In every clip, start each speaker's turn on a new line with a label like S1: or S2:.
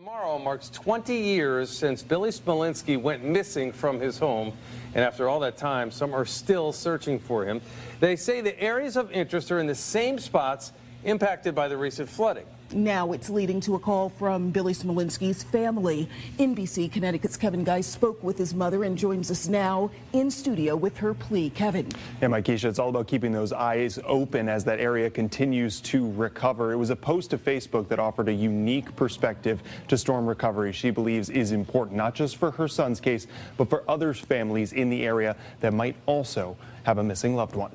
S1: Tomorrow marks 20 years since Billy Smolinski went missing from his home. And after all that time, some are still searching for him. They say the areas of interest are in the same spots impacted by the recent flooding.
S2: Now it's leading to a call from Billy Smolinski's family. NBC Connecticut's Kevin Geis spoke with his mother and joins us now in studio with her plea. Kevin.
S3: Yeah, Keisha, it's all about keeping those eyes open as that area continues to recover. It was a post to Facebook that offered a unique perspective to storm recovery she believes is important, not just for her son's case, but for others' families in the area that might also have a missing loved one.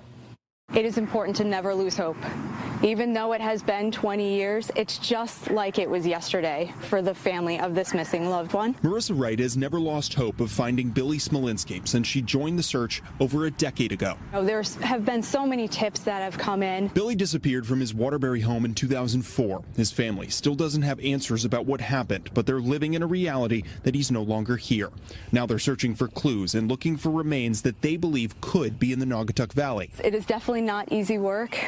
S4: It is important to never lose hope. Even though it has been 20 years, it's just like it was yesterday for the family of this missing loved one.
S5: Marissa Wright has never lost hope of finding Billy Smolinski since she joined the search over a decade ago.
S4: There have been so many tips that have come in.
S5: Billy disappeared from his Waterbury home in 2004. His family still doesn't have answers about what happened, but they're living in a reality that he's no longer here. Now they're searching for clues and looking for remains that they believe could be in the Naugatuck Valley.
S4: It is definitely not easy work.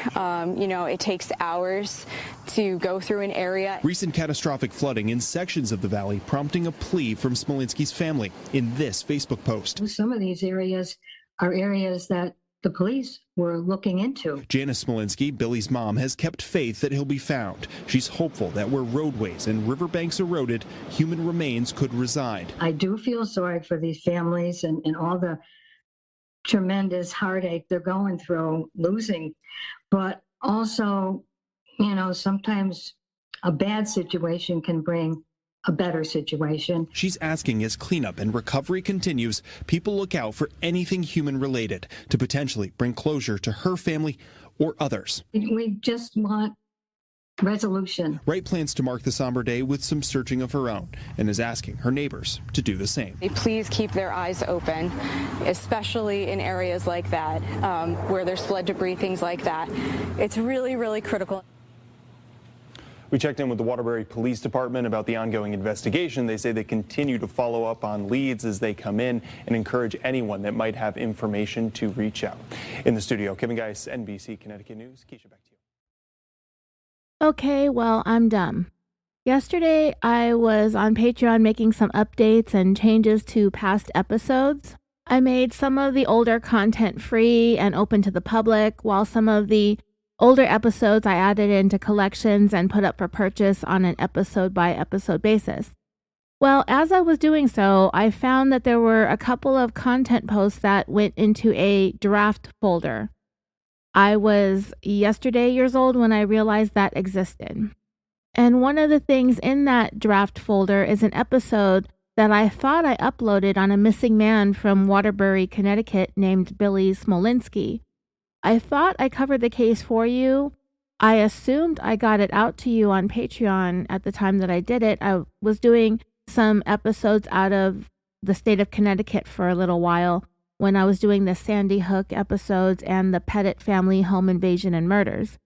S4: It takes hours to go through an area.
S5: Recent catastrophic flooding in sections of the valley prompting a plea from Smolinski's family in this Facebook post.
S6: Some of these areas are areas that the police were looking into.
S5: Janice Smolinski, Billy's mom, has kept faith that he'll be found. She's hopeful that where roadways and riverbanks eroded, human remains could reside.
S6: I do feel sorry for these families and all the tremendous heartache they're going through losing, but also, sometimes a bad situation can bring a better situation.
S5: She's asking as cleanup and recovery continues, people look out for anything human related to potentially bring closure to her family or others.
S6: We just want resolution.
S5: Wright plans to mark the somber day with some searching of her own and is asking her neighbors to do the same.
S4: Please keep their eyes open, especially in areas like that, where there's flood debris, things like that. It's really, really critical.
S3: We checked in with the Waterbury Police Department about the ongoing investigation. They say they continue to follow up on leads as they come in and encourage anyone that might have information to reach out. In the studio, Kevin Geis, NBC Connecticut News. Keisha, back to you.
S7: Okay, well, I'm done. Yesterday, I was on Patreon making some updates and changes to past episodes. I made some of the older content free and open to the public, while some of the older episodes I added into collections and put up for purchase on an episode-by-episode basis. Well, as I was doing so, I found that there were a couple of content posts that went into a draft folder. I was yesterday years old when I realized that existed. And one of the things in that draft folder is an episode that I thought I uploaded on a missing man from Waterbury, Connecticut named Billy Smolinski. I thought I covered the case for you. I assumed I got it out to you on Patreon at the time that I did it. I was doing some episodes out of the state of Connecticut for a little while when I was doing the Sandy Hook episodes and the Pettit family home invasion and murders.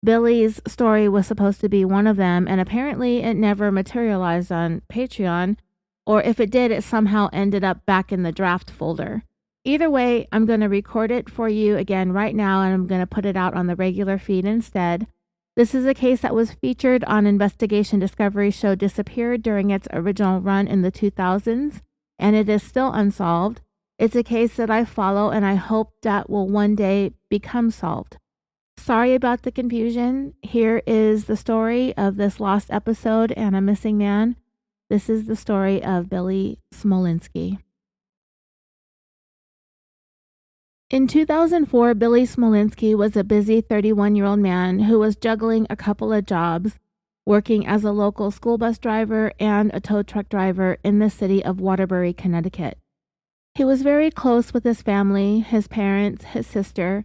S7: Billy's story was supposed to be one of them, and apparently it never materialized on Patreon, or if it did, it somehow ended up back in the draft folder. Either way, I'm going to record it for you again right now, and I'm going to put it out on the regular feed instead. This is a case that was featured on Investigation Discovery show Disappeared during its original run in the 2000s, and it is still unsolved. It's a case that I follow, and I hope that will one day become solved. Sorry about the confusion. Here is the story of this lost episode and a missing man. This is the story of Billy Smolinski. In 2004, Billy Smolinski was a busy 31-year-old man who was juggling a couple of jobs, working as a local school bus driver and a tow truck driver in the city of Waterbury, Connecticut. He was very close with his family, his parents, his sister,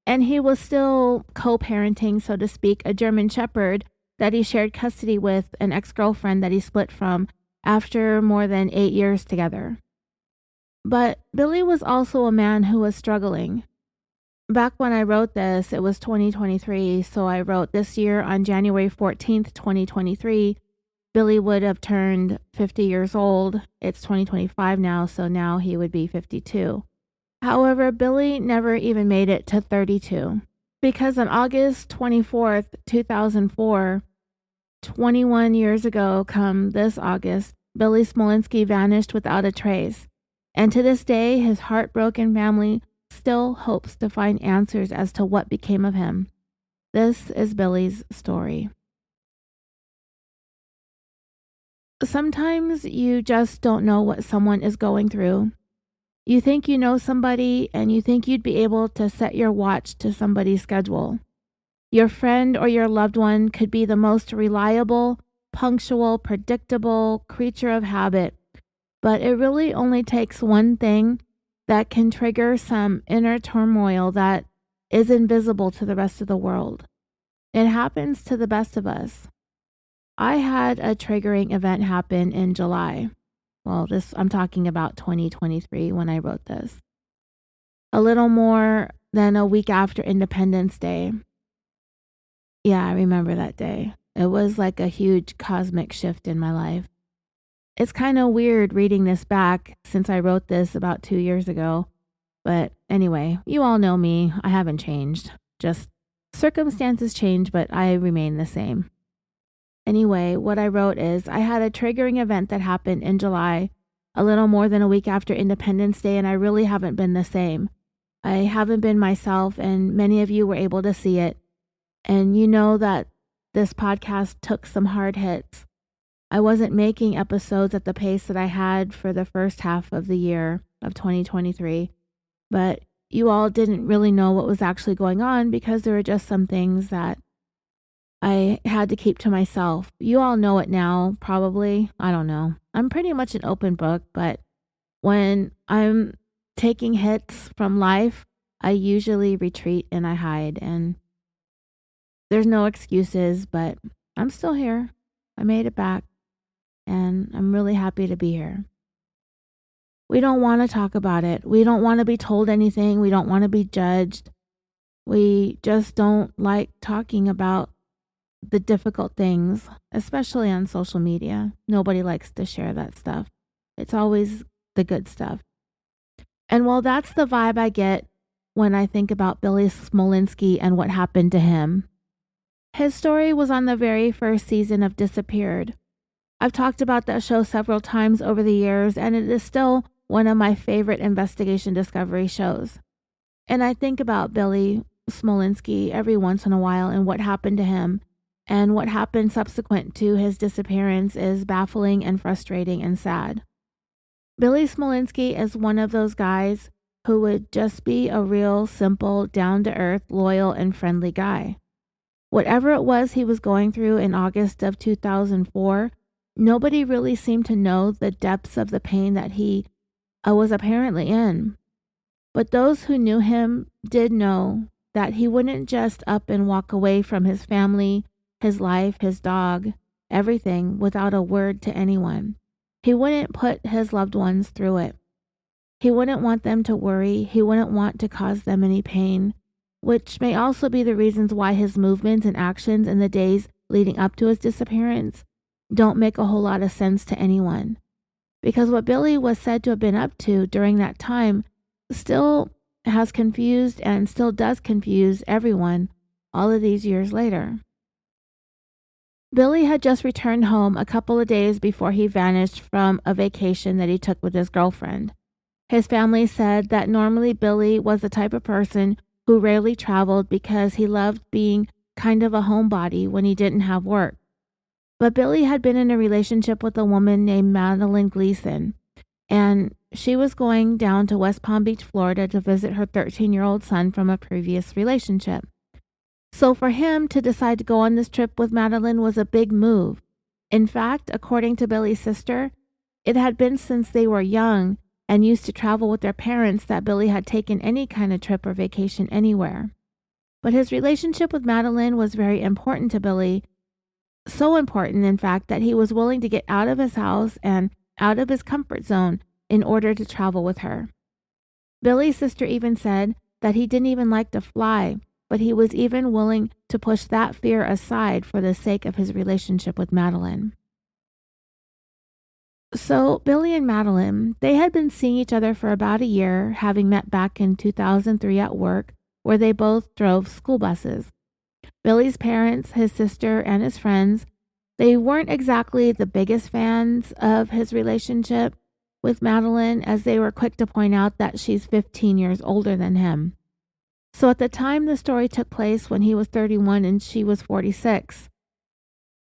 S7: and he was still co-parenting, so to speak, a German Shepherd that he shared custody with an ex-girlfriend that he split from after more than 8 years together. But Billy was also a man who was struggling. Back when I wrote this, it was 2023, so I wrote this year on January 14th, 2023, Billy would have turned 50 years old. It's 2025 now, so now he would be 52. However, Billy never even made it to 32, because on August 24th, 2004, 21 years ago, come this August, Billy Smolinski vanished without a trace. And to this day, his heartbroken family still hopes to find answers as to what became of him. This is Billy's story. Sometimes you just don't know what someone is going through. You think you know somebody and you think you'd be able to set your watch to somebody's schedule. Your friend or your loved one could be the most reliable, punctual, predictable creature of habit, but it really only takes one thing that can trigger some inner turmoil that is invisible to the rest of the world. It happens to the best of us. I had a triggering event happen in July. Well, I'm talking about 2023 when I wrote this. A little more than a week after Independence Day. Yeah, I remember that day. It was like a huge cosmic shift in my life. It's kind of weird reading this back since I wrote this about 2 years ago. But anyway, you all know me. I haven't changed. Just circumstances change, but I remain the same. Anyway, what I wrote is, I had a triggering event that happened in July, a little more than a week after Independence Day, and I really haven't been the same. I haven't been myself, and many of you were able to see it. And you know that this podcast took some hard hits. I wasn't making episodes at the pace that I had for the first half of the year of 2023, but you all didn't really know what was actually going on because there were just some things that I had to keep to myself. You all know it now, probably. I don't know. I'm pretty much an open book, but when I'm taking hits from life, I usually retreat and I hide, and there's no excuses, but I'm still here. I made it back, and I'm really happy to be here. We don't want to talk about it. We don't want to be told anything. We don't want to be judged. We just don't like talking about the difficult things, especially on social media. Nobody likes to share that stuff. It's always the good stuff. And well, that's the vibe I get when I think about Billy Smolinski and what happened to him. His story was on the very first season of Disappeared. I've talked about that show several times over the years, and it is still one of my favorite investigation discovery shows. And I think about Billy Smolinski every once in a while and what happened to him. And what happened subsequent to his disappearance is baffling and frustrating and sad. Billy Smolinski is one of those guys who would just be a real, simple, down-to-earth, loyal, and friendly guy. Whatever it was he was going through in August of 2004, nobody really seemed to know the depths of the pain that he was apparently in. But those who knew him did know that he wouldn't just up and walk away from his family, his life, his dog, everything without a word to anyone. He wouldn't put his loved ones through it. He wouldn't want them to worry. He wouldn't want to cause them any pain, which may also be the reasons why his movements and actions in the days leading up to his disappearance don't make a whole lot of sense to anyone. Because what Billy was said to have been up to during that time still has confused and still does confuse everyone all of these years later. Billy had just returned home a couple of days before he vanished from a vacation that he took with his girlfriend. His family said that normally Billy was the type of person who rarely traveled because he loved being kind of a homebody when he didn't have work. But Billy had been in a relationship with a woman named Madeline Gleason, and she was going down to West Palm Beach, Florida to visit her 13-year-old son from a previous relationship. So for him to decide to go on this trip with Madeline was a big move. In fact, according to Billy's sister, it had been since they were young and used to travel with their parents that Billy had taken any kind of trip or vacation anywhere. But his relationship with Madeline was very important to Billy, so important, in fact, that he was willing to get out of his house and out of his comfort zone in order to travel with her. Billy's sister even said that he didn't even like to fly, but he was even willing to push that fear aside for the sake of his relationship with Madeline. So Billy and Madeline, they had been seeing each other for about a year, having met back in 2003 at work, where they both drove school buses. Billy's parents, his sister, and his friends They weren't exactly the biggest fans of his relationship with Madeline, as they were quick to point out that she's 15 years older than him. So at the time the story took place, when he was 31 and she was 46,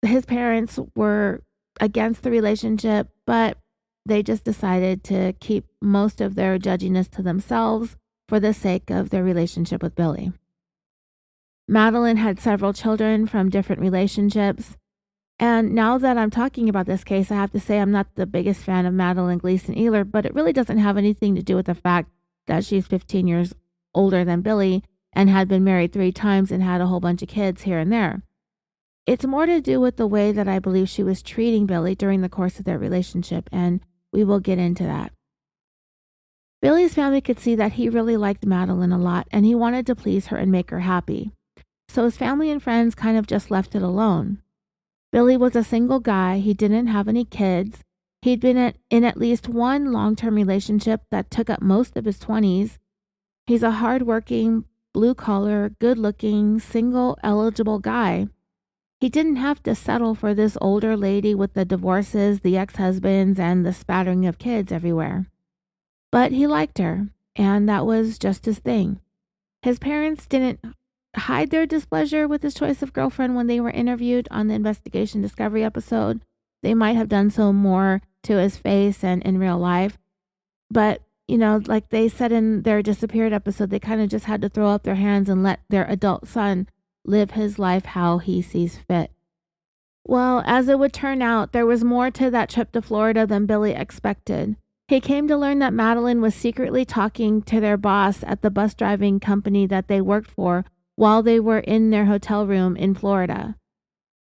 S7: his parents were against the relationship, but they just decided to keep most of their judginess to themselves for the sake of their relationship with Billy. Madeline had several children from different relationships. And now that I'm talking about this case, I have to say I'm not the biggest fan of Madeline Gleason either, but it really doesn't have anything to do with the fact that she's 15 years older than Billy and had been married 3 times and had a whole bunch of kids here and there. It's more to do with the way that I believe she was treating Billy during the course of their relationship, and we will get into that. Billy's family could see that he really liked Madeline a lot, and he wanted to please her and make her happy. So his family and friends kind of just left it alone. Billy was a single guy. He didn't have any kids. He'd been in at least one long-term relationship that took up most of his 20s. He's a hard-working, blue-collar, good-looking, single, eligible guy. He didn't have to settle for this older lady with the divorces, the ex-husbands, and the spattering of kids everywhere. But he liked her, and that was just his thing. His parents didn't hide their displeasure with his choice of girlfriend when they were interviewed on the Investigation Discovery episode. They might have done so more to his face and in real life. But, like they said in their Disappeared episode, they kind of just had to throw up their hands and let their adult son live his life how he sees fit. Well, as it would turn out, there was more to that trip to Florida than Billy expected. He came to learn that Madeline was secretly talking to their boss at the bus driving company that they worked for while they were in their hotel room in Florida.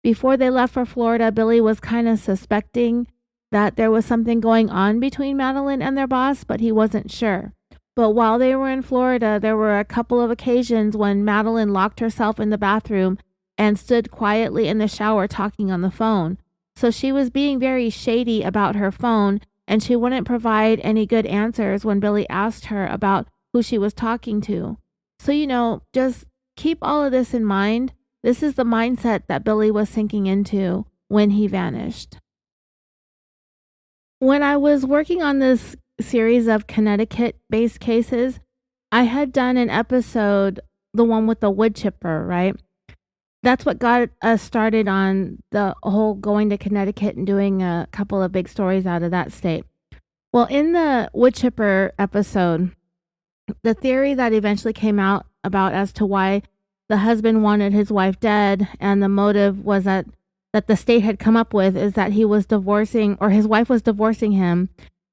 S7: Before they left for Florida, Billy was kind of suspecting that there was something going on between Madeline and their boss, but he wasn't sure. But while they were in Florida, there were a couple of occasions when Madeline locked herself in the bathroom and stood quietly in the shower talking on the phone. So she was being very shady about her phone, and she wouldn't provide any good answers when Billy asked her about who she was talking to. So, just keep all of this in mind. This is the mindset that Billy was sinking into when he vanished. When I was working on this series of Connecticut-based cases, I had done an episode, the one with the wood chipper, right? That's what got us started on the whole going to Connecticut and doing a couple of big stories out of that state. Well, in the wood chipper episode, the theory that eventually came out about as to why the husband wanted his wife dead, and the motive was that the state had come up with, is that he was divorcing, or his wife was divorcing him,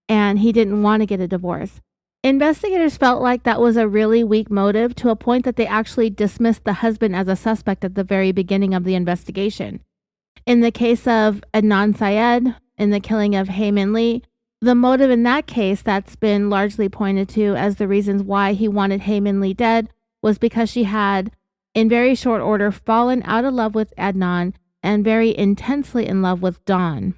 S7: and he didn't want to get a divorce. Investigators felt like that was a really weak motive, to a point that they actually dismissed the husband as a suspect at the very beginning of the investigation. In the case of Adnan Syed, in the killing of Heyman Lee, the motive in that case that's been largely pointed to as the reasons why he wanted Heyman Lee dead was because she had, in very short order, fallen out of love with Adnan and very intensely in love with Dawn.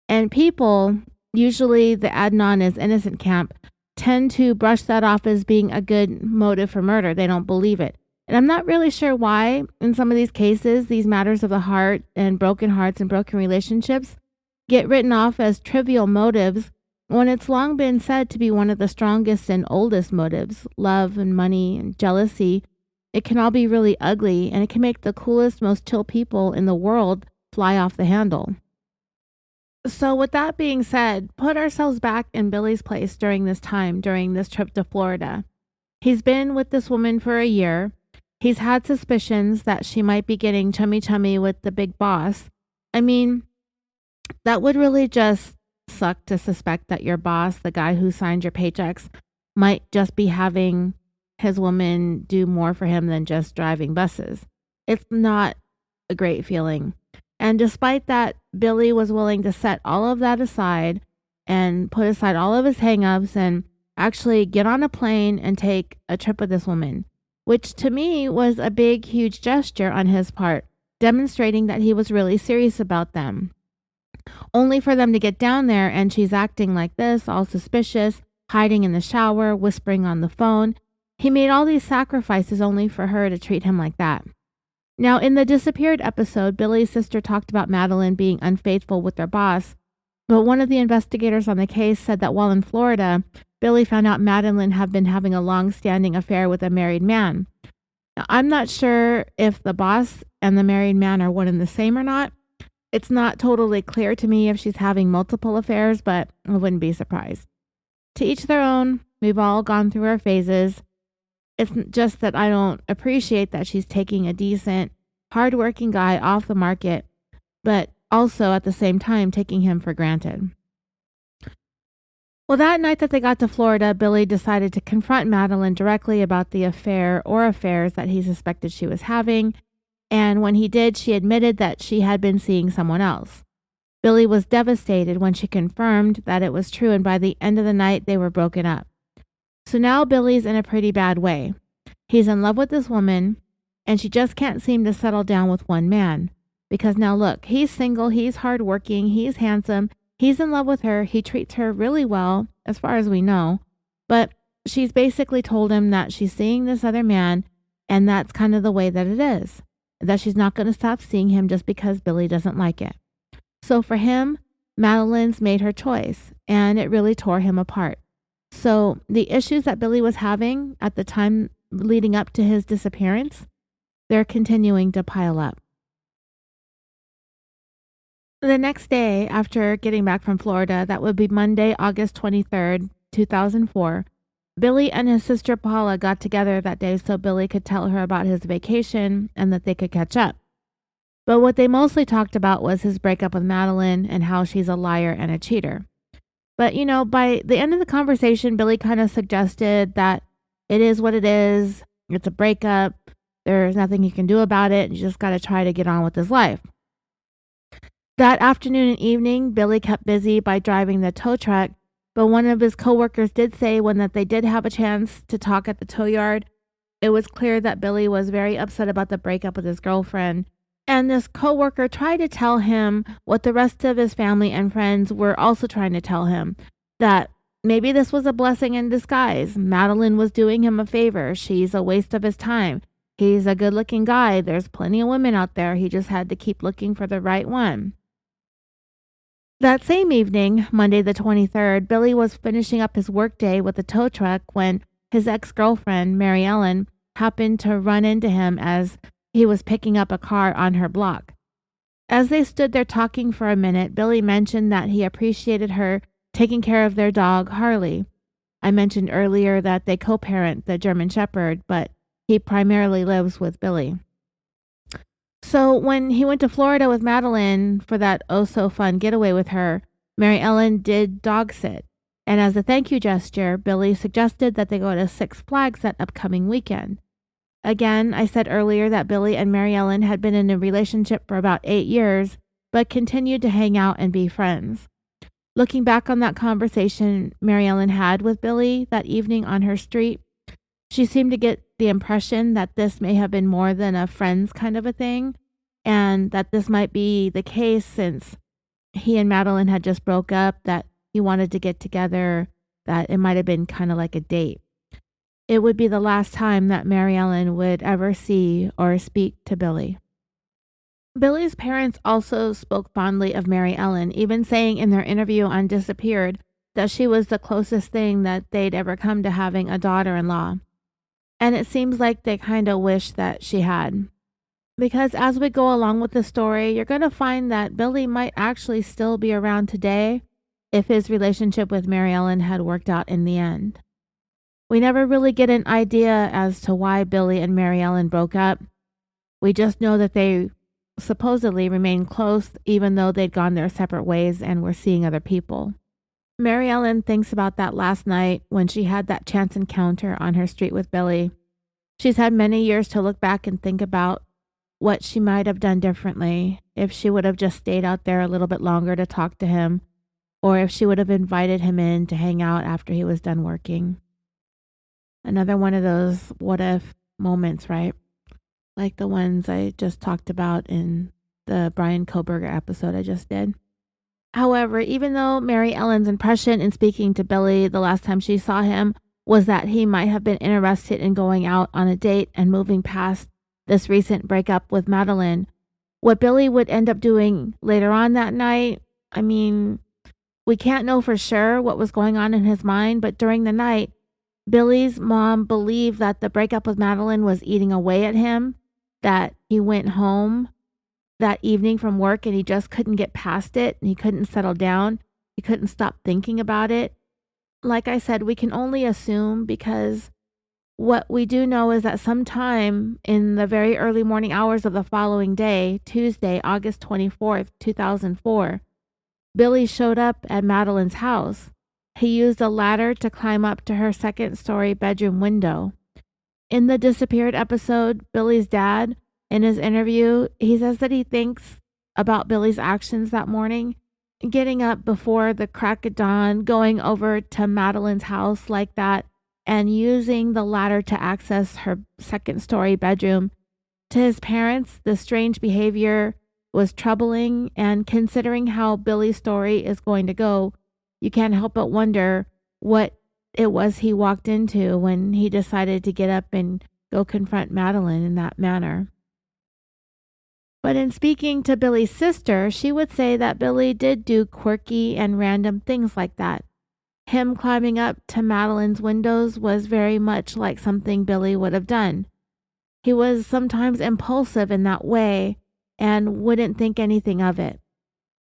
S7: And people, usually the Adnan is innocent camp, tend to brush that off as being a good motive for murder. They don't believe it. And I'm not really sure why in some of these cases, these matters of the heart and broken hearts and broken relationships get written off as trivial motives when it's long been said to be one of the strongest and oldest motives. Love and money and jealousy. It can all be really ugly, and it can make the coolest, most chill people in the world fly off the handle. So with that being said, put ourselves back in Billy's place during this time, during this trip to Florida. He's been with this woman for a year. He's had suspicions that she might be getting chummy with the big boss. I mean, that would really just suck to suspect that your boss, the guy who signed your paychecks, might just be having his woman do more for him than just driving buses. It's not a great feeling. And despite that, Billy was willing to set all of that aside and put aside all of his hangups and actually get on a plane and take a trip with this woman, which to me was a big, huge gesture on his part, demonstrating that he was really serious about them. Only for them to get down there and she's acting like this, all suspicious, hiding in the shower, whispering on the phone. He made all these sacrifices only for her to treat him like that. Now, in the Disappeared episode, Billy's sister talked about Madeline being unfaithful with their boss, but one of the investigators on the case said that while in Florida, Billy found out Madeline had been having a long-standing affair with a married man. Now, I'm not sure if the boss and the married man are one and the same or not. It's not totally clear to me if she's having multiple affairs, but I wouldn't be surprised. To each their own. We've all gone through our phases. It's just that I don't appreciate that she's taking a decent, hardworking guy off the market, but also at the same time taking him for granted. Well, that night that they got to Florida, Billy decided to confront Madeline directly about the affair or affairs that he suspected she was having, and when he did, she admitted that she had been seeing someone else. Billy was devastated when she confirmed that it was true, and by the end of the night, they were broken up. So now Billy's in a pretty bad way. He's in love with this woman, and she just can't seem to settle down with one man. Because now look, he's single, he's hardworking, he's handsome, he's in love with her, he treats her really well, as far as we know. But she's basically told him that she's seeing this other man, and that's kind of the way that it is. That she's not going to stop seeing him just because Billy doesn't like it. So for him, Madeline's made her choice, and it really tore him apart. So the issues that Billy was having at the time leading up to his disappearance, they're continuing to pile up. The next day, after getting back from Florida, that would be Monday, August 23rd, 2004, Billy and his sister Paula got together that day so Billy could tell her about his vacation and that they could catch up. But what they mostly talked about was his breakup with Madeline and how she's a liar and a cheater. But, by the end of the conversation, Billy kind of suggested that it is what it is. It's a breakup. There's nothing you can do about it. You just got to try to get on with his life. That afternoon and evening, Billy kept busy by driving the tow truck, but one of his coworkers did say that they did have a chance to talk at the tow yard, it was clear that Billy was very upset about the breakup with his girlfriend. And this coworker tried to tell him what the rest of his family and friends were also trying to tell him, that maybe this was a blessing in disguise. Madeline was doing him a favor. She's a waste of his time. He's a good-looking guy. There's plenty of women out there. He just had to keep looking for the right one. That same evening, Monday the 23rd, Billy was finishing up his workday with the tow truck when his ex-girlfriend, Mary Ellen, happened to run into him as he was picking up a car on her block. As they stood there talking for a minute, Billy mentioned that he appreciated her taking care of their dog, Harley. I mentioned earlier that they co-parent the German Shepherd, but he primarily lives with Billy. So when he went to Florida with Madeline for that oh-so-fun getaway with her, Mary Ellen did dog sit. And as a thank you gesture, Billy suggested that they go to Six Flags that upcoming weekend. Again, I said earlier that Billy and Mary Ellen had been in a relationship for about 8 years, but continued to hang out and be friends. Looking back on that conversation Mary Ellen had with Billy that evening on her street, she seemed to get the impression that this may have been more than a friends kind of a thing, and that this might be the case since he and Madeline had just broke up, that he wanted to get together, that it might have been kind of like a date. It would be the last time that Mary Ellen would ever see or speak to Billy. Billy's parents also spoke fondly of Mary Ellen, even saying in their interview on Disappeared that she was the closest thing that they'd ever come to having a daughter-in-law. And it seems like they kind of wish that she had. Because as we go along with the story, you're going to find that Billy might actually still be around today if his relationship with Mary Ellen had worked out in the end. We never really get an idea as to why Billy and Mary Ellen broke up. We just know that they supposedly remained close even though they'd gone their separate ways and were seeing other people. Mary Ellen thinks about that last night when she had that chance encounter on her street with Billy. She's had many years to look back and think about what she might have done differently, if she would have just stayed out there a little bit longer to talk to him, or if she would have invited him in to hang out after he was done working. Another one of those what if moments, right? Like the ones I just talked about in the Brian Koberger episode I just did. However, even though Mary Ellen's impression in speaking to Billy the last time she saw him was that he might have been interested in going out on a date and moving past this recent breakup with Madeline. What Billy would end up doing later on that night, I mean, we can't know for sure what was going on in his mind, but during the night, Billy's mom believed that the breakup with Madeline was eating away at him, that he went home that evening from work and he just couldn't get past it and he couldn't settle down. He couldn't stop thinking about it. Like I said, we can only assume, because what we do know is that sometime in the very early morning hours of the following day, Tuesday, August 24th, 2004, Billy showed up at Madeline's house. He used a ladder to climb up to her second-story bedroom window. In the Disappeared episode, Billy's dad, in his interview, he says that he thinks about Billy's actions that morning, getting up before the crack of dawn, going over to Madeline's house like that, and using the ladder to access her second-story bedroom. To his parents, the strange behavior was troubling, and considering how Billy's story is going to go, you can't help but wonder what it was he walked into when he decided to get up and go confront Madeline in that manner. But in speaking to Billy's sister, she would say that Billy did do quirky and random things like that. Him climbing up to Madeline's windows was very much like something Billy would have done. He was sometimes impulsive in that way and wouldn't think anything of it.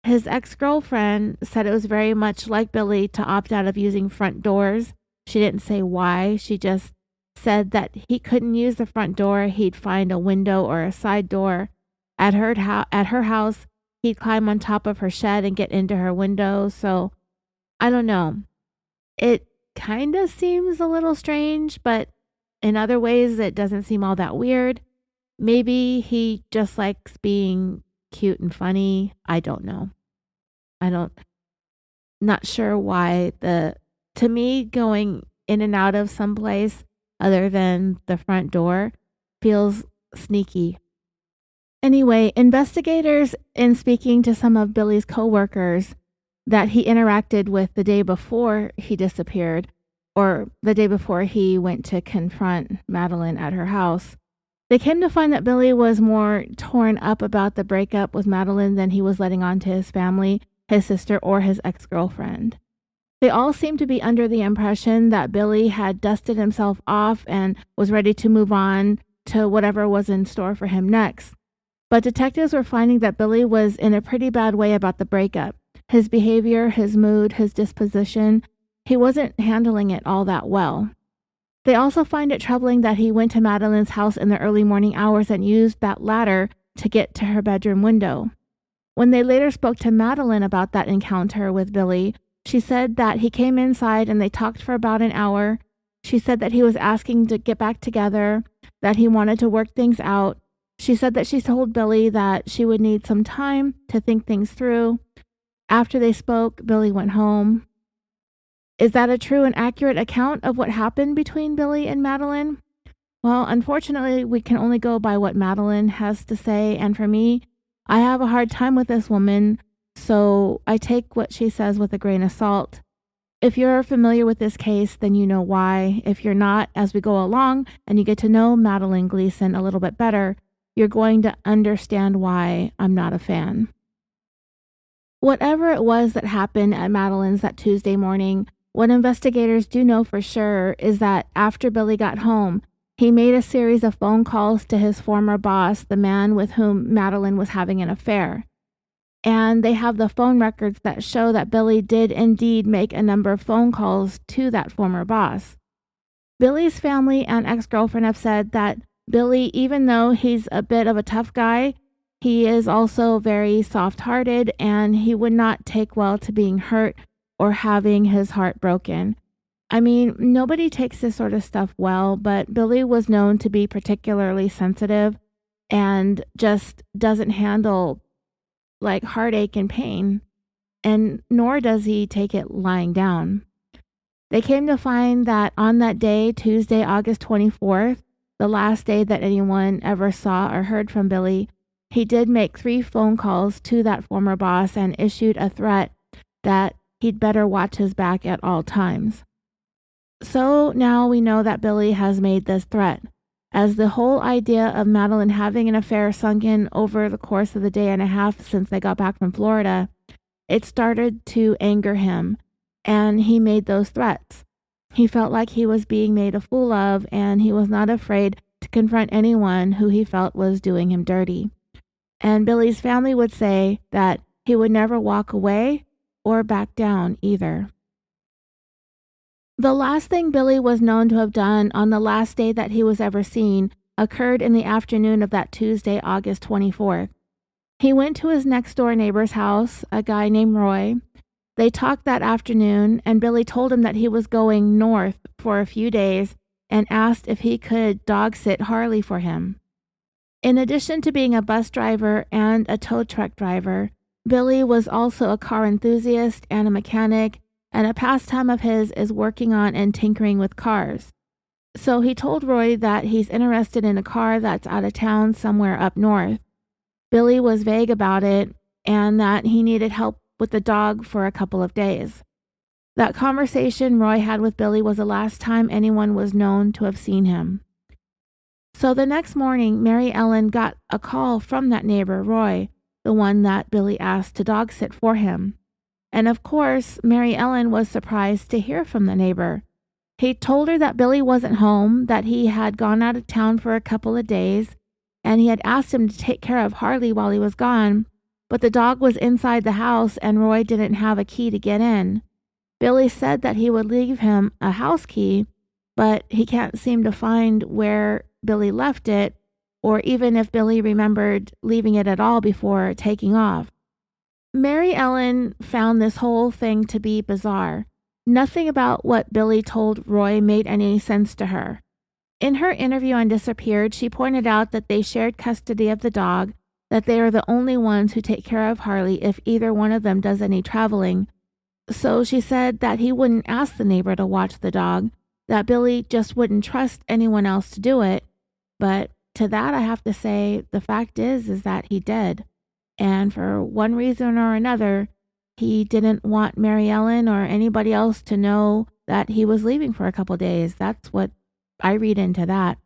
S7: His ex-girlfriend said it was very much like Billy to opt out of using front doors. She didn't say why. She just said that he couldn't use the front door. He'd find a window or a side door. At her house, he'd climb on top of her shed and get into her window. So, I don't know. It kind of seems a little strange, but in other ways, it doesn't seem all that weird. Maybe he just likes being cute and funny. I don't know. Not sure why to me, going in and out of someplace other than the front door feels sneaky. Anyway, investigators, in speaking to some of Billy's coworkers that he interacted with the day before he disappeared, or the day before he went to confront Madeline at her house, they came to find that Billy was more torn up about the breakup with Madeline than he was letting on to his family, his sister, or his ex-girlfriend. They all seemed to be under the impression that Billy had dusted himself off and was ready to move on to whatever was in store for him next. But detectives were finding that Billy was in a pretty bad way about the breakup. His behavior, his mood, his disposition, he wasn't handling it all that well. They also find it troubling that he went to Madeline's house in the early morning hours and used that ladder to get to her bedroom window. When they later spoke to Madeline about that encounter with Billy, she said that he came inside and they talked for about an hour. She said that he was asking to get back together, that he wanted to work things out. She said that she told Billy that she would need some time to think things through. After they spoke, Billy went home. Is that a true and accurate account of what happened between Billy and Madeline? Well, unfortunately, we can only go by what Madeline has to say, and for me, I have a hard time with this woman, so I take what she says with a grain of salt. If you're familiar with this case, then you know why. If you're not, as we go along and you get to know Madeline Gleason a little bit better, you're going to understand why I'm not a fan. Whatever it was that happened at Madeline's that Tuesday morning, what investigators do know for sure is that after Billy got home, he made a series of phone calls to his former boss, the man with whom Madeline was having an affair. And they have the phone records that show that Billy did indeed make a number of phone calls to that former boss. Billy's family and ex-girlfriend have said that Billy, even though he's a bit of a tough guy, he is also very soft-hearted and he would not take well to being hurt or having his heart broken. I mean, nobody takes this sort of stuff well, but Billy was known to be particularly sensitive and just doesn't handle like heartache and pain, and nor does he take it lying down. They came to find that on that day, Tuesday, August 24th, the last day that anyone ever saw or heard from Billy, he did make 3 phone calls to that former boss and issued a threat that he'd better watch his back at all times. So now we know that Billy has made this threat. as the whole idea of Madeline having an affair sunk in over the course of the day and a half since they got back from Florida. It started to anger him, and he made those threats. He felt like he was being made a fool of, and he was not afraid to confront anyone who he felt was doing him dirty. And Billy's family would say that he would never walk away or back down either. The last thing Billy was known to have done on the last day that he was ever seen occurred in the afternoon of that Tuesday, August 24th. He went to his next-door neighbor's house, a guy named Roy. They talked that afternoon, and Billy told him that he was going north for a few days and asked if he could dog-sit Harley for him. In addition to being a bus driver and a tow truck driver, Billy was also a car enthusiast and a mechanic, and a pastime of his is working on and tinkering with cars. So he told Roy that he's interested in a car that's out of town somewhere up north. Billy was vague about it and that he needed help with the dog for a couple of days. That conversation Roy had with Billy was the last time anyone was known to have seen him. So the next morning, Mary Ellen got a call from that neighbor, Roy, the one that Billy asked to dog sit for him. And of course, Mary Ellen was surprised to hear from the neighbor. He told her that Billy wasn't home, that he had gone out of town for a couple of days, and he had asked him to take care of Harley while he was gone, but the dog was inside the house and Roy didn't have a key to get in. Billy said that he would leave him a house key, but he can't seem to find where Billy left it, or even if Billy remembered leaving it at all before taking off. Mary Ellen found this whole thing to be bizarre. Nothing about what Billy told Roy made any sense to her. In her interview on Disappeared, she pointed out that they shared custody of the dog, that they are the only ones who take care of Harley if either one of them does any traveling. So she said that he wouldn't ask the neighbor to watch the dog, that Billy just wouldn't trust anyone else to do it. But to that I have to say, the fact is that he did. And for one reason or another, he didn't want Mary Ellen or anybody else to know that he was leaving for a couple days. That's what I read into that.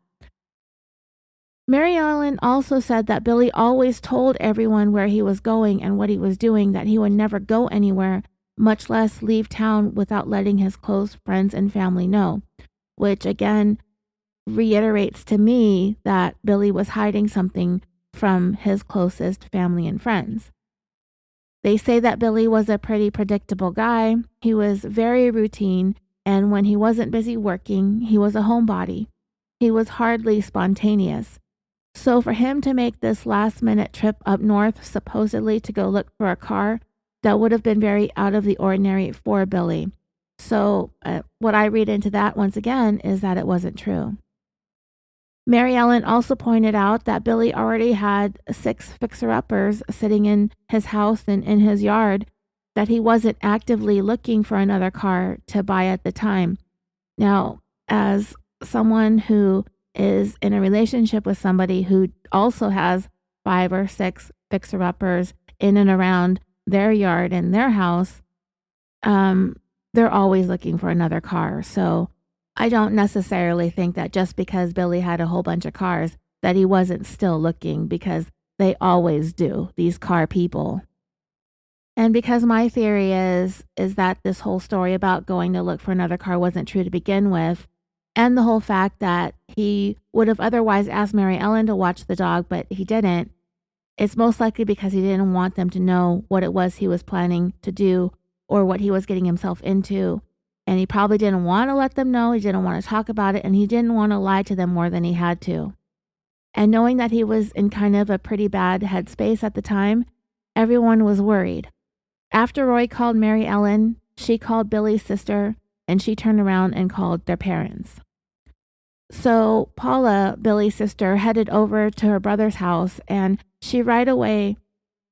S7: Mary Ellen also said that Billy always told everyone where he was going and what he was doing, that he would never go anywhere, much less leave town without letting his close friends and family know, which again reiterates to me that Billy was hiding something from his closest family and friends. They say that Billy was a pretty predictable guy. He was very routine, and when he wasn't busy working, he was a homebody. He was hardly spontaneous. So for him to make this last-minute trip up north, supposedly to go look for a car, that would have been very out of the ordinary for Billy. So what I read into that once again is that it wasn't true. Mary Ellen also pointed out that Billy already had 6 fixer-uppers sitting in his house and in his yard, that he wasn't actively looking for another car to buy at the time. Now, as someone who is in a relationship with somebody who also has 5 or 6 fixer-uppers in and around their yard and their house, they're always looking for another car. So I don't necessarily think that just because Billy had a whole bunch of cars that he wasn't still looking, because they always do, these car people. And because my theory is that this whole story about going to look for another car wasn't true to begin with, and the whole fact that he would have otherwise asked Mary Ellen to watch the dog, but he didn't, it's most likely because he didn't want them to know what it was he was planning to do or what he was getting himself into. And he probably didn't want to let them know, he didn't want to talk about it, and he didn't want to lie to them more than he had to. And knowing that he was in kind of a pretty bad headspace at the time, everyone was worried. After Roy called Mary Ellen, she called Billy's sister, and she turned around and called their parents. So Paula, Billy's sister, headed over to her brother's house, and she right away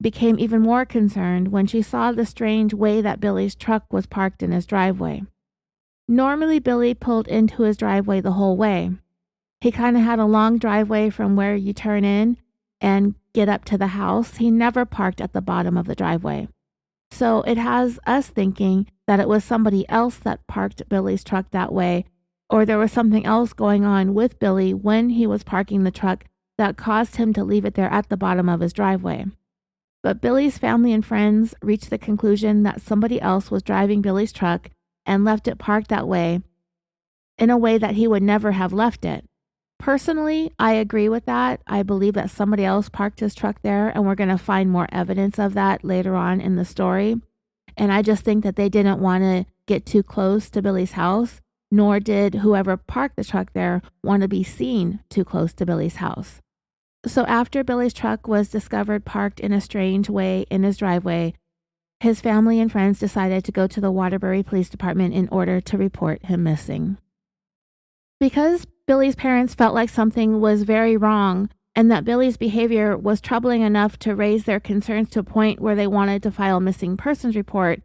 S7: became even more concerned when she saw the strange way that Billy's truck was parked in his driveway. Normally, Billy pulled into his driveway the whole way. He kind of had a long driveway from where you turn in and get up to the house. He never parked at the bottom of the driveway. So it has us thinking that it was somebody else that parked Billy's truck that way, or there was something else going on with Billy when he was parking the truck that caused him to leave it there at the bottom of his driveway. But Billy's family and friends reached the conclusion that somebody else was driving Billy's truck and left it parked that way, in a way that he would never have left it. Personally, I agree with that. I believe that somebody else parked his truck there, and we're going to find more evidence of that later on in the story. And I just think that they didn't want to get too close to Billy's house, nor did whoever parked the truck there want to be seen too close to Billy's house. So after Billy's truck was discovered parked in a strange way in his driveway, his family and friends decided to go to the Waterbury Police Department in order to report him missing. Because Billy's parents felt like something was very wrong and that Billy's behavior was troubling enough to raise their concerns to a point where they wanted to file a missing persons report,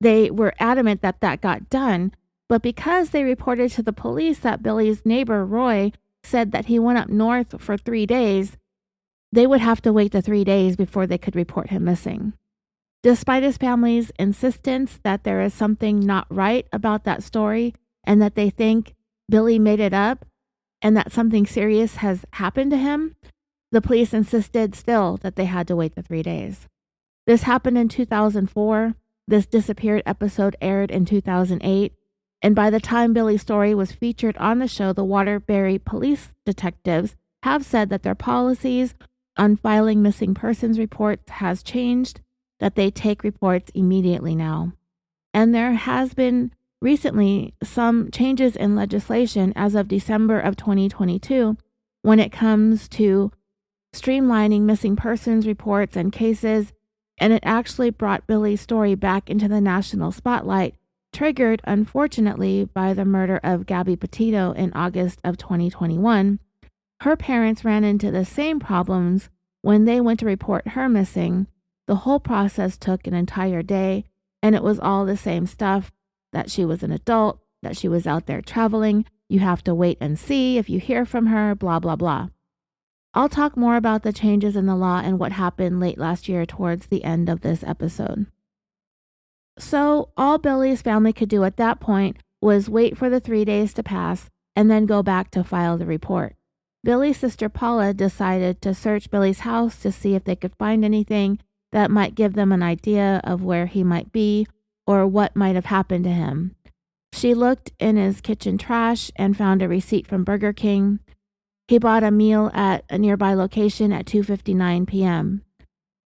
S7: they were adamant that that got done. But because they reported to the police that Billy's neighbor, Roy, said that he went up north for 3 days, they would have to wait the 3 days before they could report him missing. Despite his family's insistence that there is something not right about that story and that they think Billy made it up and that something serious has happened to him, the police insisted still that they had to wait the 3 days. This happened in 2004. This disappeared episode aired in 2008. And by the time Billy's story was featured on the show, the Waterbury police detectives have said that their policies on filing missing persons reports has changed, that they take reports immediately now. And there has been recently some changes in legislation as of December of 2022 when it comes to streamlining missing persons reports and cases, and it actually brought Billy's story back into the national spotlight, triggered, unfortunately, by the murder of Gabby Petito in August of 2021. Her parents ran into the same problems when they went to report her missing. The whole process took an entire day, and it was all the same stuff, that she was an adult, that she was out there traveling, you have to wait and see if you hear from her, blah, blah, blah. I'll talk more about the changes in the law and what happened late last year towards the end of this episode. So all Billy's family could do at that point was wait for the 3 days to pass and then go back to file the report. Billy's sister Paula decided to search Billy's house to see if they could find anything that might give them an idea of where he might be or what might have happened to him. She looked in his kitchen trash and found a receipt from Burger King. He bought a meal at a nearby location at 2:59 p.m.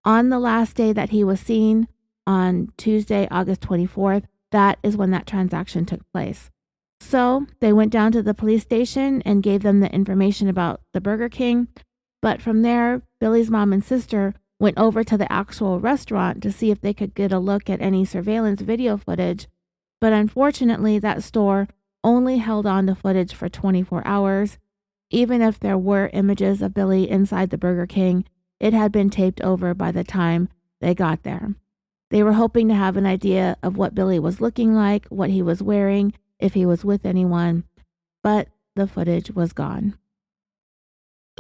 S7: On the last day that he was seen, on Tuesday, August 24th, that is when that transaction took place. So they went down to the police station and gave them the information about the Burger King. But from there, Billy's mom and sister went over to the actual restaurant to see if they could get a look at any surveillance video footage. But unfortunately, that store only held on to footage for 24 hours. Even if there were images of Billy inside the Burger King, it had been taped over by the time they got there. They were hoping to have an idea of what Billy was looking like, what he was wearing, if he was with anyone, but the footage was gone.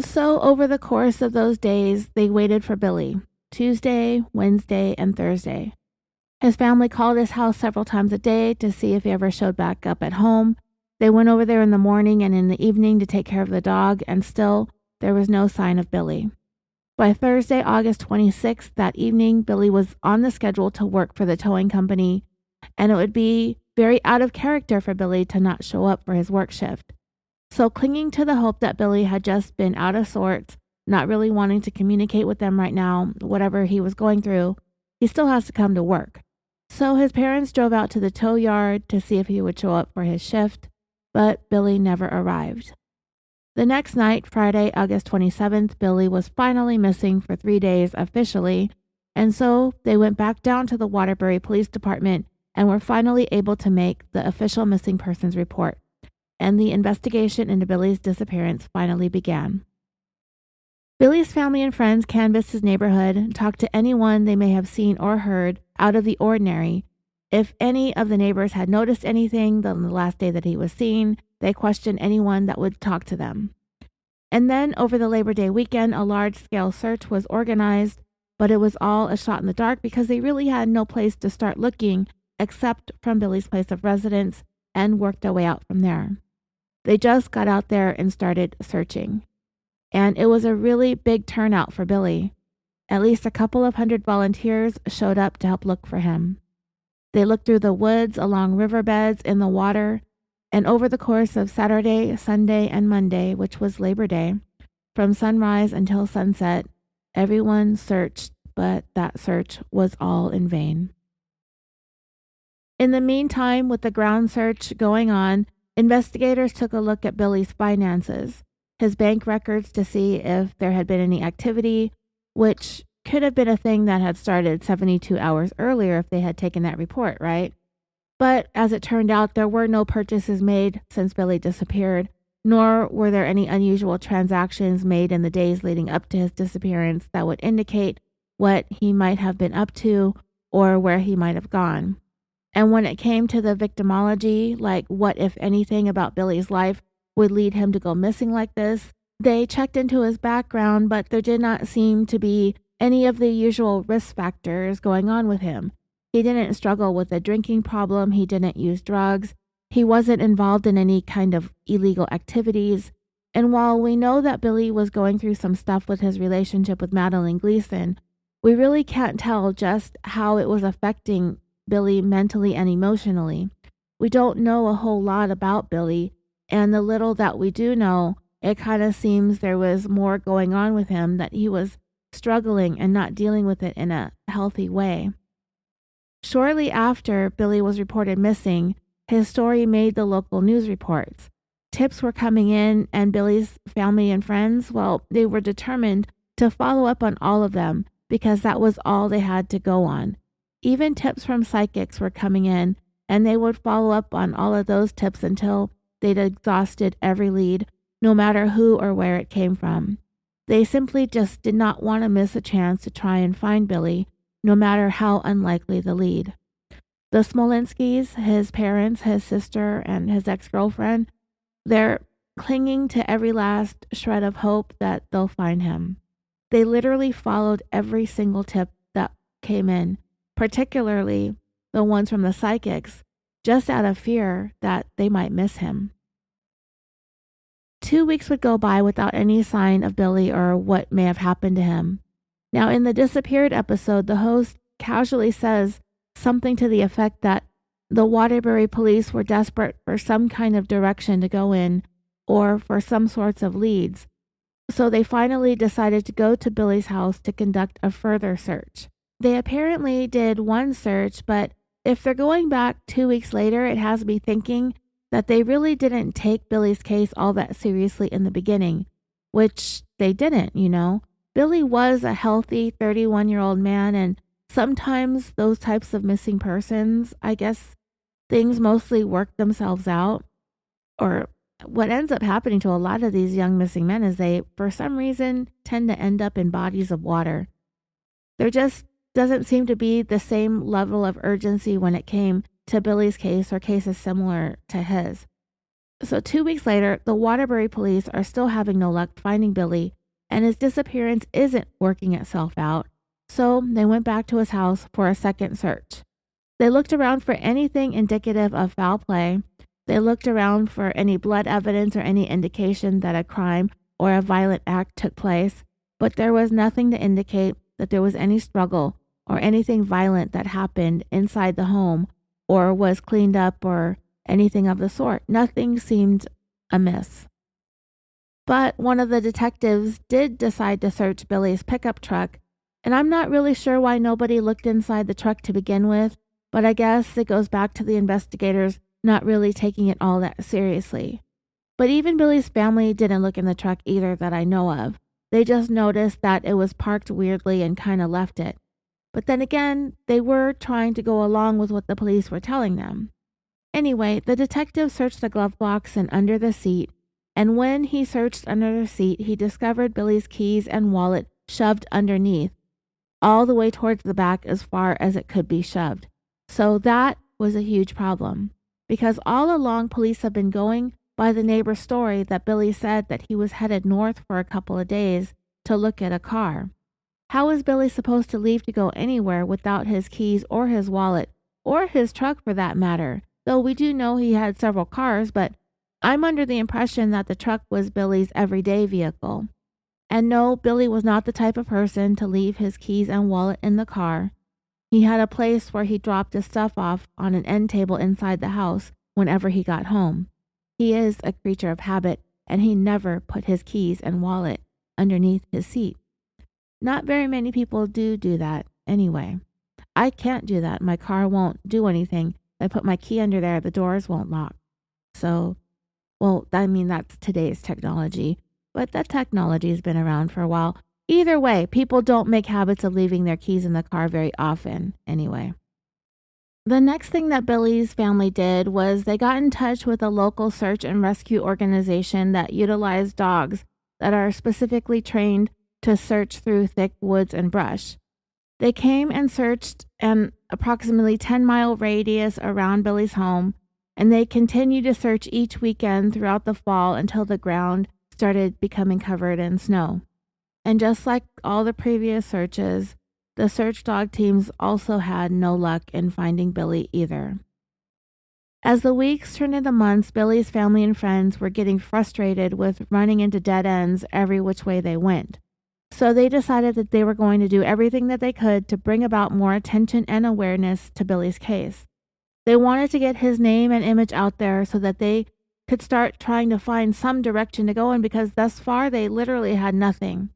S7: So over the course of those days, they waited for Billy, Tuesday, Wednesday, and Thursday. His family called his house several times a day to see if he ever showed back up at home. They went over there in the morning and in the evening to take care of the dog, and still there was no sign of Billy. By Thursday, August 26th, that evening, Billy was on the schedule to work for the towing company, and it would be very out of character for Billy to not show up for his work shift. So clinging to the hope that Billy had just been out of sorts, not really wanting to communicate with them right now, whatever he was going through, he still has to come to work. So his parents drove out to the tow yard to see if he would show up for his shift, but Billy never arrived. The next night, Friday, August 27th, Billy was finally missing for 3 days officially, and so they went back down to the Waterbury Police Department and were finally able to make the official missing persons report, and the investigation into Billy's disappearance finally began. Billy's family and friends canvassed his neighborhood and talked to anyone they may have seen or heard out of the ordinary. If any of the neighbors had noticed anything on the last day that he was seen, they questioned anyone that would talk to them. And then over the Labor Day weekend, a large-scale search was organized, but it was all a shot in the dark because they really had no place to start looking except from Billy's place of residence and worked their way out from there. They just got out there and started searching. And it was a really big turnout for Billy. At least a couple of hundred volunteers showed up to help look for him. They looked through the woods, along riverbeds, in the water, and over the course of Saturday, Sunday, and Monday, which was Labor Day, from sunrise until sunset, everyone searched, but that search was all in vain. In the meantime, with the ground search going on, investigators took a look at Billy's finances, his bank records to see if there had been any activity, which could have been a thing that had started 72 hours earlier if they had taken that report, right? But as it turned out, there were no purchases made since Billy disappeared, nor were there any unusual transactions made in the days leading up to his disappearance that would indicate what he might have been up to or where he might have gone. And when it came to the victimology, like what, if anything, about Billy's life would lead him to go missing like this, they checked into his background, but there did not seem to be any of the usual risk factors going on with him. He didn't struggle with a drinking problem. He didn't use drugs. He wasn't involved in any kind of illegal activities. And while we know that Billy was going through some stuff with his relationship with Madeline Gleason, we really can't tell just how it was affecting Billy mentally and emotionally. We don't know a whole lot about Billy, and the little that we do know, it kind of seems there was more going on with him, that he was struggling and not dealing with it in a healthy way. Shortly after Billy was reported missing, his story made the local news reports. Tips were coming in, and Billy's family and friends, well, they were determined to follow up on all of them because that was all they had to go on. Even tips from psychics were coming in, and they would follow up on all of those tips until they'd exhausted every lead, no matter who or where it came from. They simply just did not want to miss a chance to try and find Billy, no matter how unlikely the lead. The Smolinskis, his parents, his sister, and his ex-girlfriend, they're clinging to every last shred of hope that they'll find him. They literally followed every single tip that came in, particularly the ones from the psychics, just out of fear that they might miss him. 2 weeks would go by without any sign of Billy or what may have happened to him. Now, in the Disappeared episode, the host casually says something to the effect that the Waterbury police were desperate for some kind of direction to go in or for some sorts of leads. So they finally decided to go to Billy's house to conduct a further search. They apparently did one search, but if they're going back 2 weeks later, it has me thinking that they really didn't take Billy's case all that seriously in the beginning, which they didn't, you know. Billy was a healthy 31-year-old man, and sometimes those types of missing persons, I guess things mostly work themselves out. Or what ends up happening to a lot of these young missing men is they, for some reason, tend to end up in bodies of water. There just doesn't seem to be the same level of urgency when it came to Billy's case or cases similar to his. So 2 weeks later, the Waterbury police are still having no luck finding Billy, and his disappearance isn't working itself out. So they went back to his house for a second search. They looked around for anything indicative of foul play. They looked around for any blood evidence or any indication that a crime or a violent act took place, but there was nothing to indicate that there was any struggle or anything violent that happened inside the home or was cleaned up or anything of the sort. Nothing seemed amiss. But one of the detectives did decide to search Billy's pickup truck, and I'm not really sure why nobody looked inside the truck to begin with, but I guess it goes back to the investigators not really taking it all that seriously. But even Billy's family didn't look in the truck either that I know of. They just noticed that it was parked weirdly and kind of left it. But then again, they were trying to go along with what the police were telling them. Anyway, the detective searched the glove box and under the seat, and when he searched under the seat, he discovered Billy's keys and wallet shoved underneath, all the way towards the back as far as it could be shoved. So that was a huge problem, because all along police have been going by the neighbor's story that Billy said that he was headed north for a couple of days to look at a car. How is Billy supposed to leave to go anywhere without his keys or his wallet, or his truck for that matter? Though we do know he had several cars, but I'm under the impression that the truck was Billy's everyday vehicle. And no, Billy was not the type of person to leave his keys and wallet in the car. He had a place where he dropped his stuff off on an end table inside the house whenever he got home. He is a creature of habit, and he never put his keys and wallet underneath his seat. Not very many people do that anyway. I can't do that. My car won't do anything. If I put my key under there, the doors won't lock. So, well, I mean, that's today's technology, but that technology has been around for a while. Either way, people don't make habits of leaving their keys in the car very often anyway. The next thing that Billy's family did was they got in touch with a local search and rescue organization that utilized dogs that are specifically trained to search through thick woods and brush. They came and searched an approximately 10-mile radius around Billy's home, and they continued to search each weekend throughout the fall until the ground started becoming covered in snow. And just like all the previous searches, the search dog teams also had no luck in finding Billy either. As the weeks turned into months, Billy's family and friends were getting frustrated with running into dead ends every which way they went. So they decided that they were going to do everything that they could to bring about more attention and awareness to Billy's case. They wanted to get his name and image out there so that they could start trying to find some direction to go in, because thus far they literally had nothing.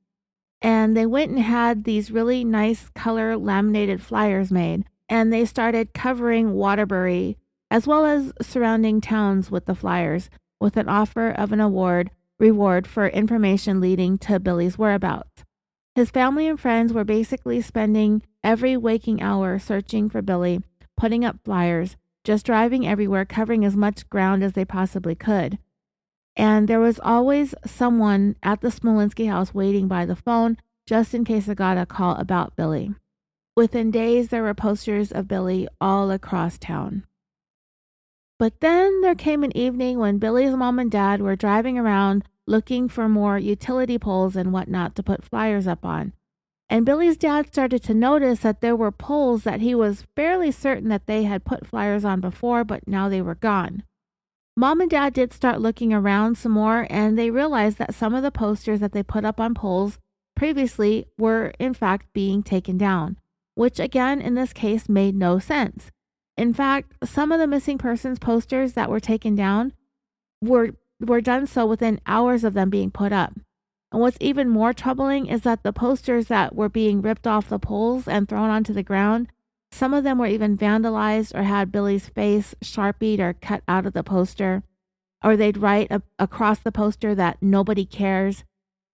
S7: And they went and had these really nice color laminated flyers made, and they started covering Waterbury as well as surrounding towns with the flyers, with an offer of an reward for information leading to Billy's whereabouts. His family and friends were basically spending every waking hour searching for Billy, putting up flyers, just driving everywhere, covering as much ground as they possibly could. And there was always someone at the Smolinski house waiting by the phone, just in case I got a call about Billy. Within days, there were posters of Billy all across town. But then there came an evening when Billy's mom and dad were driving around looking for more utility poles and whatnot to put flyers up on. And Billy's dad started to notice that there were poles that he was fairly certain that they had put flyers on before, but now they were gone. Mom and Dad did start looking around some more, and they realized that some of the posters that they put up on poles previously were in fact being taken down, which again in this case made no sense. In fact, some of the missing persons posters that were taken down were done so within hours of them being put up. And what's even more troubling is that the posters that were being ripped off the poles and thrown onto the ground, some of them were even vandalized or had Billy's face sharpied or cut out of the poster, or they'd write across the poster that nobody cares.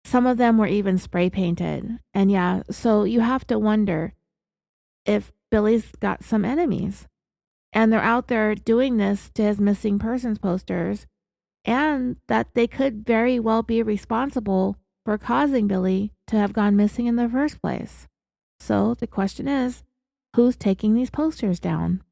S7: Some of them were even spray painted. And yeah, so you have to wonder if Billy's got some enemies and they're out there doing this to his missing persons posters, and that they could very well be responsible for causing Billy to have gone missing in the first place. So the question is, who's taking these posters down?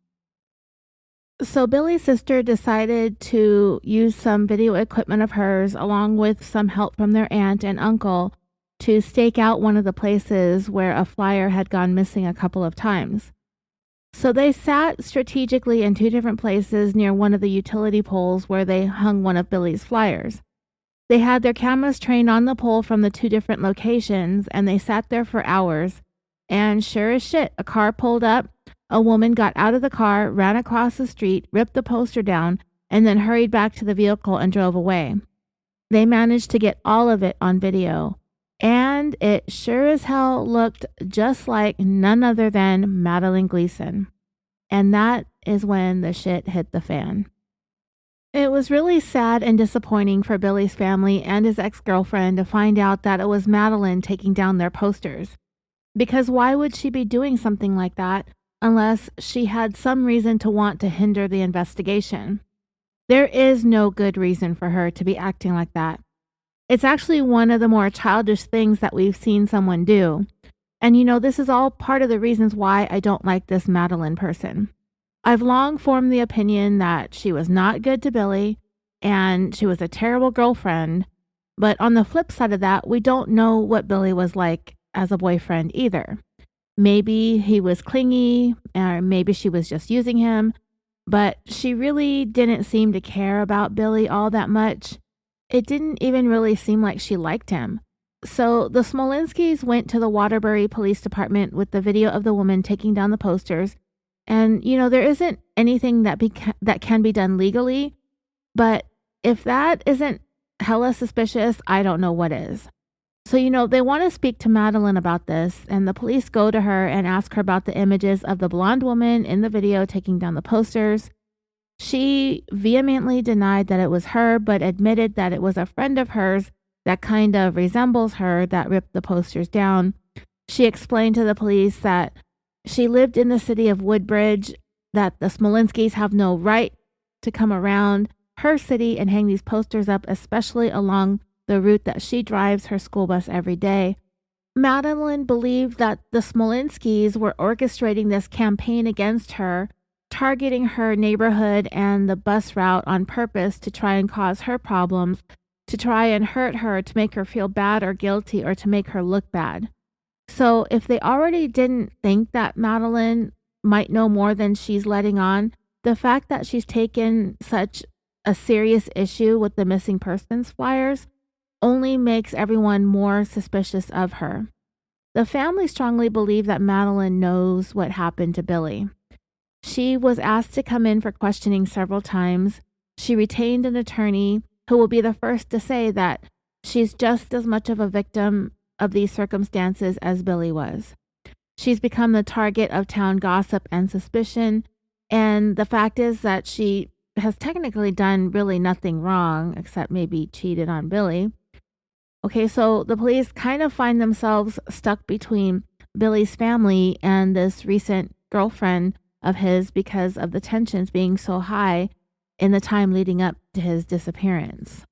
S7: So Billy's sister decided to use some video equipment of hers, along with some help from their aunt and uncle, to stake out one of the places where a flyer had gone missing a couple of times. So they sat strategically in two different places near one of the utility poles where they hung one of Billy's flyers. They had their cameras trained on the pole from the two different locations, and they sat there for hours. And sure as shit, a car pulled up, a woman got out of the car, ran across the street, ripped the poster down, and then hurried back to the vehicle and drove away. They managed to get all of it on video, and it sure as hell looked just like none other than Madeline Gleason. And that is when the shit hit the fan. It was really sad and disappointing for Billy's family and his ex-girlfriend to find out that it was Madeline taking down their posters. Because why would she be doing something like that unless she had some reason to want to hinder the investigation? There is no good reason for her to be acting like that. It's actually one of the more childish things that we've seen someone do. And this is all part of the reasons why I don't like this Madeline person. I've long formed the opinion that she was not good to Billy and she was a terrible girlfriend. But on the flip side of that, we don't know what Billy was like as a boyfriend either. Maybe he was clingy, or maybe she was just using him. but she really didn't seem to care about Billy all that much. It didn't even really seem like she liked him. So the Smolinskis went to the Waterbury Police Department with the video of the woman taking down the posters. And, there isn't anything that can be done legally, but if that isn't hella suspicious, I don't know what is. So, they want to speak to Madeline about this, and the police go to her and ask her about the images of the blonde woman in the video taking down the posters. She vehemently denied that it was her, but admitted that it was a friend of hers that kind of resembles her that ripped the posters down. She explained to the police that she lived in the city of Woodbridge, that the Smolinskis have no right to come around her city and hang these posters up, especially along the route that she drives her school bus every day. Madeline believed that the Smolinskis were orchestrating this campaign against her, targeting her neighborhood and the bus route on purpose to try and cause her problems, to try and hurt her, to make her feel bad or guilty, or to make her look bad. So if they already didn't think that Madeline might know more than she's letting on, the fact that she's taken such a serious issue with the missing persons flyers only makes everyone more suspicious of her. The family strongly believe that Madeline knows what happened to Billy. She was asked to come in for questioning several times. She retained an attorney who will be the first to say that she's just as much of a victim of these circumstances as Billy was. She's become the target of town gossip and suspicion, and the fact is that she has technically done really nothing wrong except maybe cheated on Billy. Okay, so the police kind of find themselves stuck between Billy's family and this recent girlfriend of his because of the tensions being so high in the time leading up to his disappearance.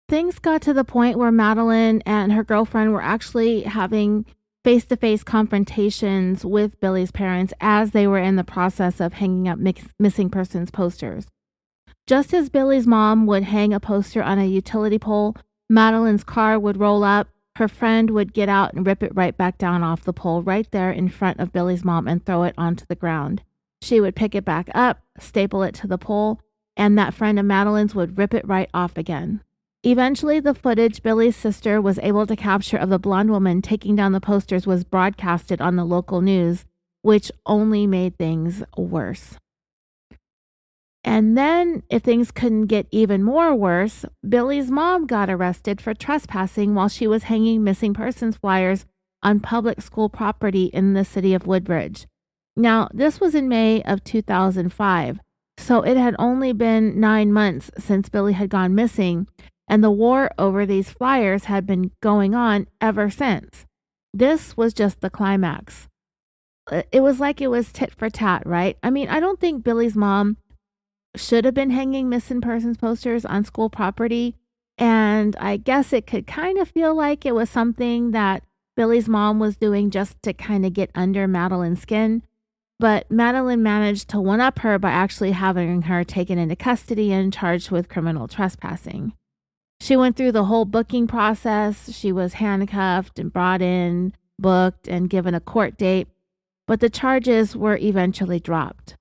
S7: Things got to the point where Madeline and her girlfriend were actually having face-to-face confrontations with Billy's parents as they were in the process of hanging up missing persons posters. Just as Billy's mom would hang a poster on a utility pole, Madeline's car would roll up, her friend would get out and rip it right back down off the pole right there in front of Billy's mom and throw it onto the ground. She would pick it back up, staple it to the pole, and that friend of Madeline's would rip it right off again. Eventually, the footage Billy's sister was able to capture of the blonde woman taking down the posters was broadcasted on the local news, which only made things worse. And then, if things couldn't get even more worse, Billy's mom got arrested for trespassing while she was hanging missing persons flyers on public school property in the city of Woodbridge. Now, this was in May of 2005, so it had only been 9 months since Billy had gone missing, and the war over these flyers had been going on ever since. This was just the climax. It was like it was tit for tat, right? I mean, I don't think Billy's mom should have been hanging missing persons posters on school property, and I guess it could kind of feel like it was something that Billy's mom was doing just to kind of get under Madeline's skin. But Madeline managed to one-up her by actually having her taken into custody and charged with criminal trespassing. She went through the whole booking process. She was handcuffed and brought in, booked, and given a court date, but the charges were eventually dropped.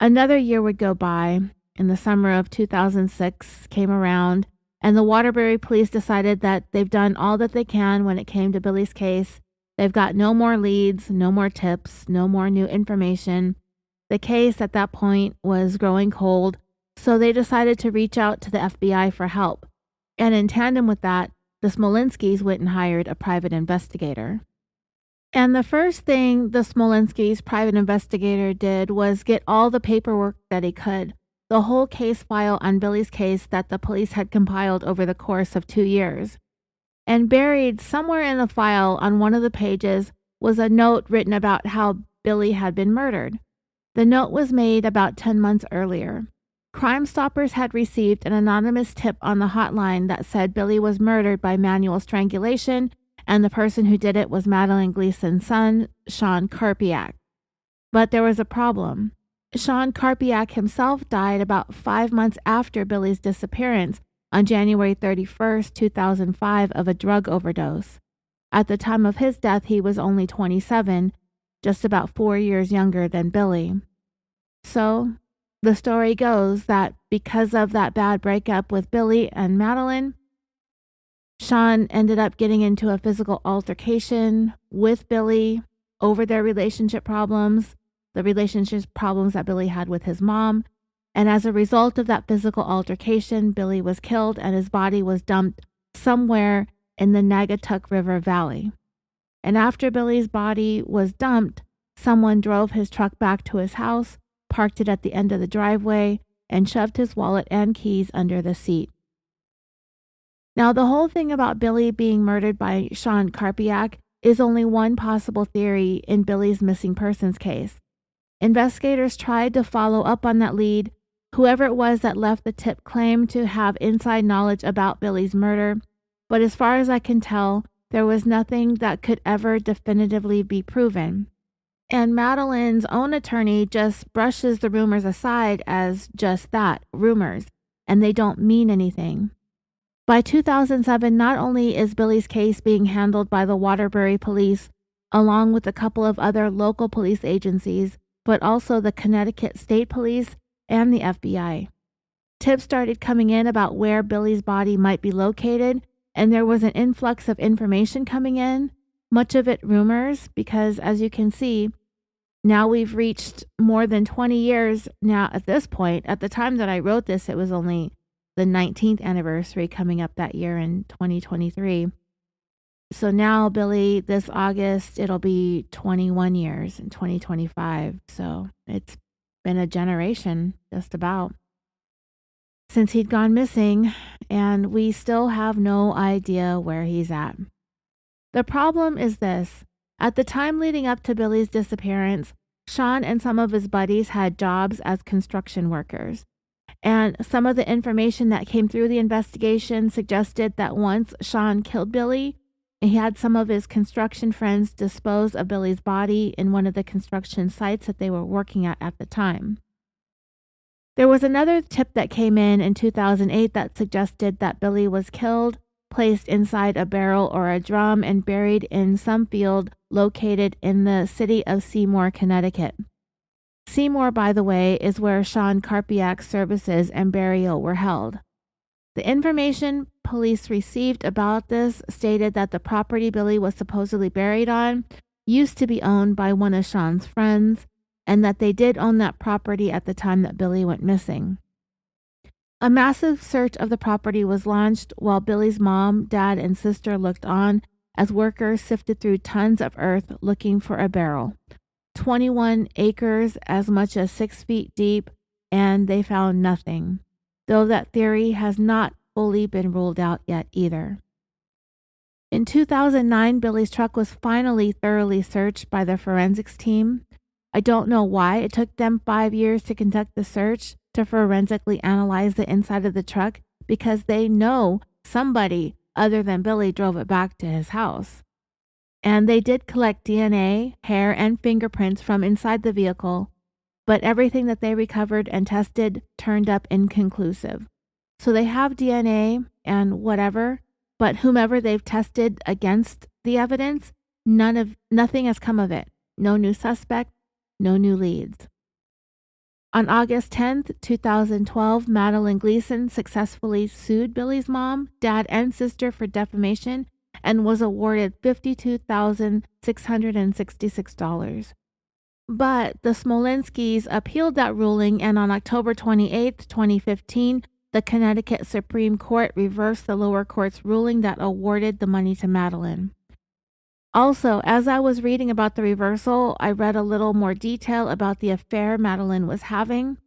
S7: Another year would go by, and the summer of 2006 came around, and the Waterbury police decided that they've done all that they can when it came to Billy's case. They've got no more leads, no more tips, no more new information. The case at that point was growing cold, so they decided to reach out to the FBI for help. And in tandem with that, the Smolinskis went and hired a private investigator. And the first thing the Smolinskis' private investigator did was get all the paperwork that he could, the whole case file on Billy's case that the police had compiled over the course of 2 years. And buried somewhere in the file on one of the pages was a note written about how Billy had been murdered. The note was made about 10 months earlier. Crime Stoppers had received an anonymous tip on the hotline that said Billy was murdered by manual strangulation, and the person who did it was Madeline Gleason's son, Sean Karpiak. But there was a problem. Sean Karpiak himself died about 5 months after Billy's disappearance on January 31st, 2005, of a drug overdose. At the time of his death, he was only 27, just about 4 years younger than Billy. So the story goes that because of that bad breakup with Billy and Madeline, Sean ended up getting into a physical altercation with Billy over their relationship problems, the relationship problems that Billy had with his mom. And as a result of that physical altercation, Billy was killed and his body was dumped somewhere in the Naugatuck River Valley. And after Billy's body was dumped, someone drove his truck back to his house, parked it at the end of the driveway, and shoved his wallet and keys under the seat. Now, the whole thing about Billy being murdered by Sean Karpiak is only one possible theory in Billy's missing persons case. Investigators tried to follow up on that lead. Whoever it was that left the tip claimed to have inside knowledge about Billy's murder, but as far as I can tell, there was nothing that could ever definitively be proven. And Madeline's own attorney just brushes the rumors aside as just that, rumors, and they don't mean anything. By 2007, not only is Billy's case being handled by the Waterbury police, along with a couple of other local police agencies, but also the Connecticut State Police and the FBI. Tips started coming in about where Billy's body might be located, and there was an influx of information coming in, much of it rumors, because as you can see, now we've reached more than 20 years now at this point. At the time that I wrote this, it was only the 19th anniversary coming up that year in 2023. So now, Billy, this August, it'll be 21 years in 2025. So it's been a generation, just about, since he'd gone missing, and we still have no idea where he's at. The problem is this. At the time leading up to Billy's disappearance, Sean and some of his buddies had jobs as construction workers. And some of the information that came through the investigation suggested that once Sean killed Billy, he had some of his construction friends dispose of Billy's body in one of the construction sites that they were working at the time. There was another tip that came in 2008 that suggested that Billy was killed, placed inside a barrel or a drum, and buried in some field located in the city of Seymour, Connecticut. Seymour, by the way, is where Sean Karpiak's services and burial were held. The information police received about this stated that the property Billy was supposedly buried on used to be owned by one of Sean's friends, and that they did own that property at the time that Billy went missing. A massive search of the property was launched while Billy's mom, dad, and sister looked on as workers sifted through tons of earth looking for a barrel. 21 acres, as much as 6 feet deep, and they found nothing, though that theory has not fully been ruled out yet either. In 2009, Billy's truck was finally thoroughly searched by the forensics team. I don't know why it took them 5 years to conduct the search to forensically analyze the inside of the truck, because they know somebody other than Billy drove it back to his house. And they did collect DNA, hair, and fingerprints from inside the vehicle, but everything that they recovered and tested turned up inconclusive. So they have DNA and whatever, but whomever they've tested against the evidence, nothing has come of it. No new suspect, no new leads. On August 10th, 2012, Madeline Gleason successfully sued Billy's mom, dad, and sister for defamation and was awarded $52,666. But the Smolinskis appealed that ruling, and on October 28, 2015, the Connecticut Supreme Court reversed the lower court's ruling that awarded the money to Madeline. Also, as I was reading about the reversal, I read a little more detail about the affair Madeline was having.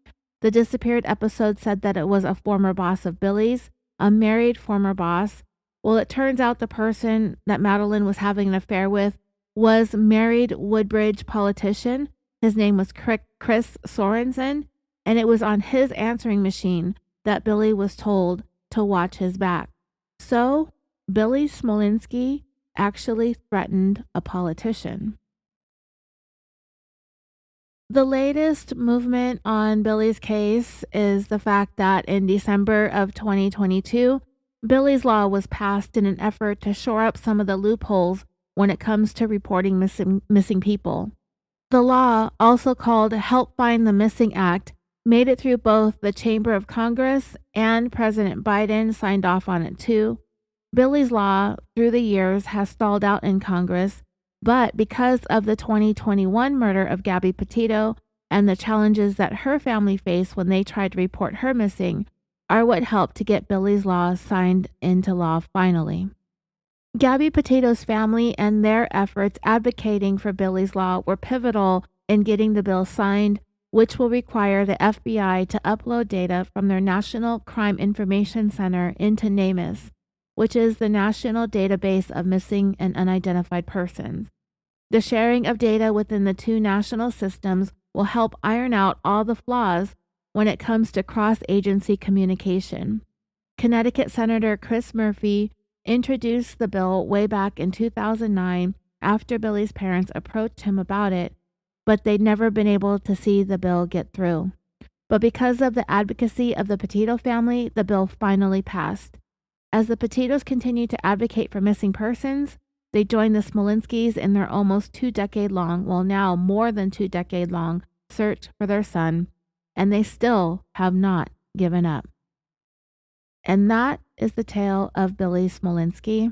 S7: The Disappeared episode said that it was a former boss of Billy's, a married former boss. Well, it turns out the person that Madeline was having an affair with was married Woodbridge politician. His name was Chris Sorensen, and it was on his answering machine that Billy was told to watch his back. So, Billy Smolinski actually threatened a politician. The latest movement on Billy's case is the fact that in December of 2022, Billy's Law was passed in an effort to shore up some of the loopholes when it comes to reporting missing people. The law, also called Help Find the Missing Act, made it through both the Chamber of Congress, and President Biden signed off on it too. Billy's law, through the years, has stalled out in Congress, but because of the 2021 murder of Gabby Petito and the challenges that her family faced when they tried to report her missing, are what helped to get Billy's law signed into law finally. Gabby Petito's family and their efforts advocating for Billy's law were pivotal in getting the bill signed, which will require the FBI to upload data from their National Crime Information Center into NamUs, which is the National Database of Missing and Unidentified Persons. The sharing of data within the two national systems will help iron out all the flaws when it comes to cross-agency communication. Connecticut Senator Chris Murphy introduced the bill way back in 2009 after Billy's parents approached him about it, but they'd never been able to see the bill get through. But because of the advocacy of the Petito family, the bill finally passed. As the Petitos continue to advocate for missing persons, they joined the Smolinskis in their almost 2-decade-long, well now more than 2-decade-long, search for their son, and they still have not given up. And that is the tale of Billy Smolinski.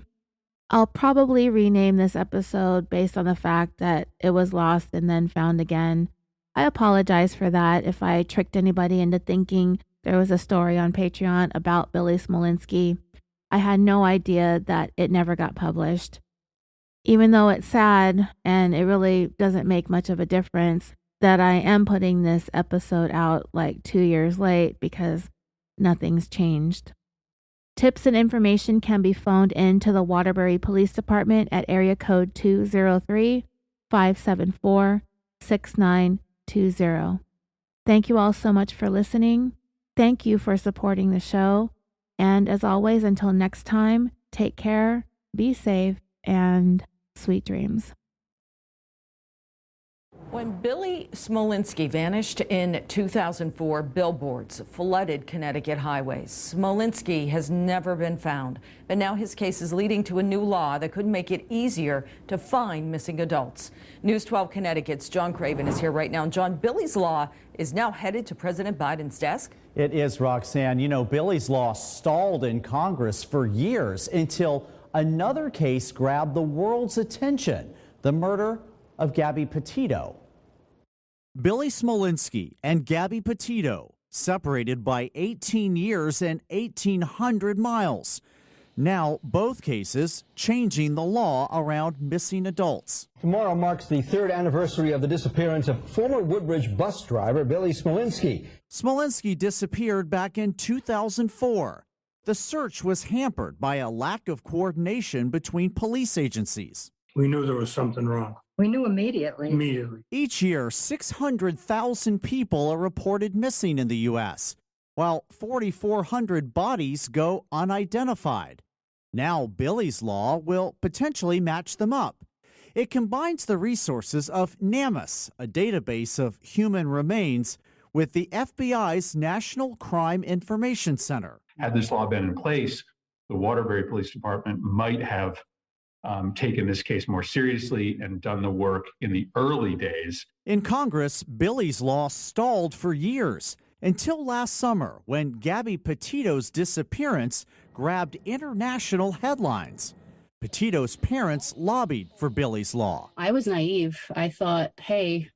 S7: I'll probably rename this episode based on the fact that it was lost and then found again. I apologize for that if I tricked anybody into thinking there was a story on Patreon about Billy Smolinski. I had no idea that it never got published. Even though it's sad and it really doesn't make much of a difference that I am putting this episode out like 2 years late because nothing's changed. Tips and information can be phoned in to the Waterbury Police Department at area code 203-574-6920. Thank you all so much for listening. Thank you for supporting the show. And as always, until next time, take care, be safe, and sweet dreams.
S8: When Billy Smolinski vanished in 2004, billboards flooded Connecticut highways. Smolinski has never been found, but now his case is leading to a new law that could make it easier to find missing adults. News 12 Connecticut's John Craven is here right now. John, Billy's law is now headed to President Biden's desk.
S9: It is, Roxanne. You know, Billy's law stalled in Congress for years until another case grabbed the world's attention, the murder of Gabby Petito.
S10: Billy Smolinski and Gabby Petito, separated by 18 years and 1,800 miles. Now, both cases changing the law around missing adults.
S11: Tomorrow marks the 3rd anniversary of the disappearance of former Woodbridge bus driver Billy Smolinski.
S10: Smolinski disappeared back in 2004. The search was hampered by a lack of coordination between police agencies.
S12: We knew there was something wrong.
S6: We knew immediately.
S10: Each year, 600,000 people are reported missing in the U.S., while 4,400 bodies go unidentified. Now, Billy's law will potentially match them up. It combines the resources of NamUs, a database of human remains, with the FBI's National Crime Information Center.
S13: Had this law been in place, the Waterbury Police Department might have taken this case more seriously and done the work in the early days.
S10: In Congress, Billy's law stalled for years until last summer when Gabby Petito's disappearance grabbed international headlines. Petito's parents lobbied for Billy's law.
S14: I was naive. I thought, hey,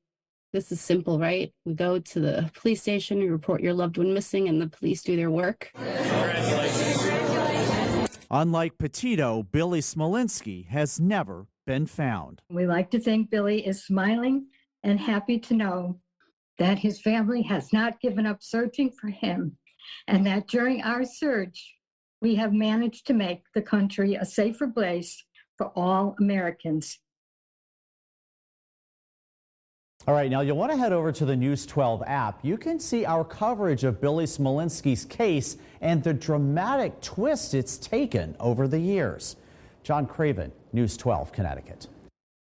S14: this is simple, right? We go to the police station, you report your loved one missing, and the police do their work.
S10: Unlike Petito, Billy Smolinski has never been found.
S6: We like to think Billy is smiling and happy to know that his family has not given up searching for him, and that during our search, we have managed to make the country a safer place for all Americans.
S9: All right, now you'll want to head over to the News 12 app. You can see our coverage of Billy Smolinski's case and the dramatic twist it's taken over the years. John Craven, News 12, Connecticut.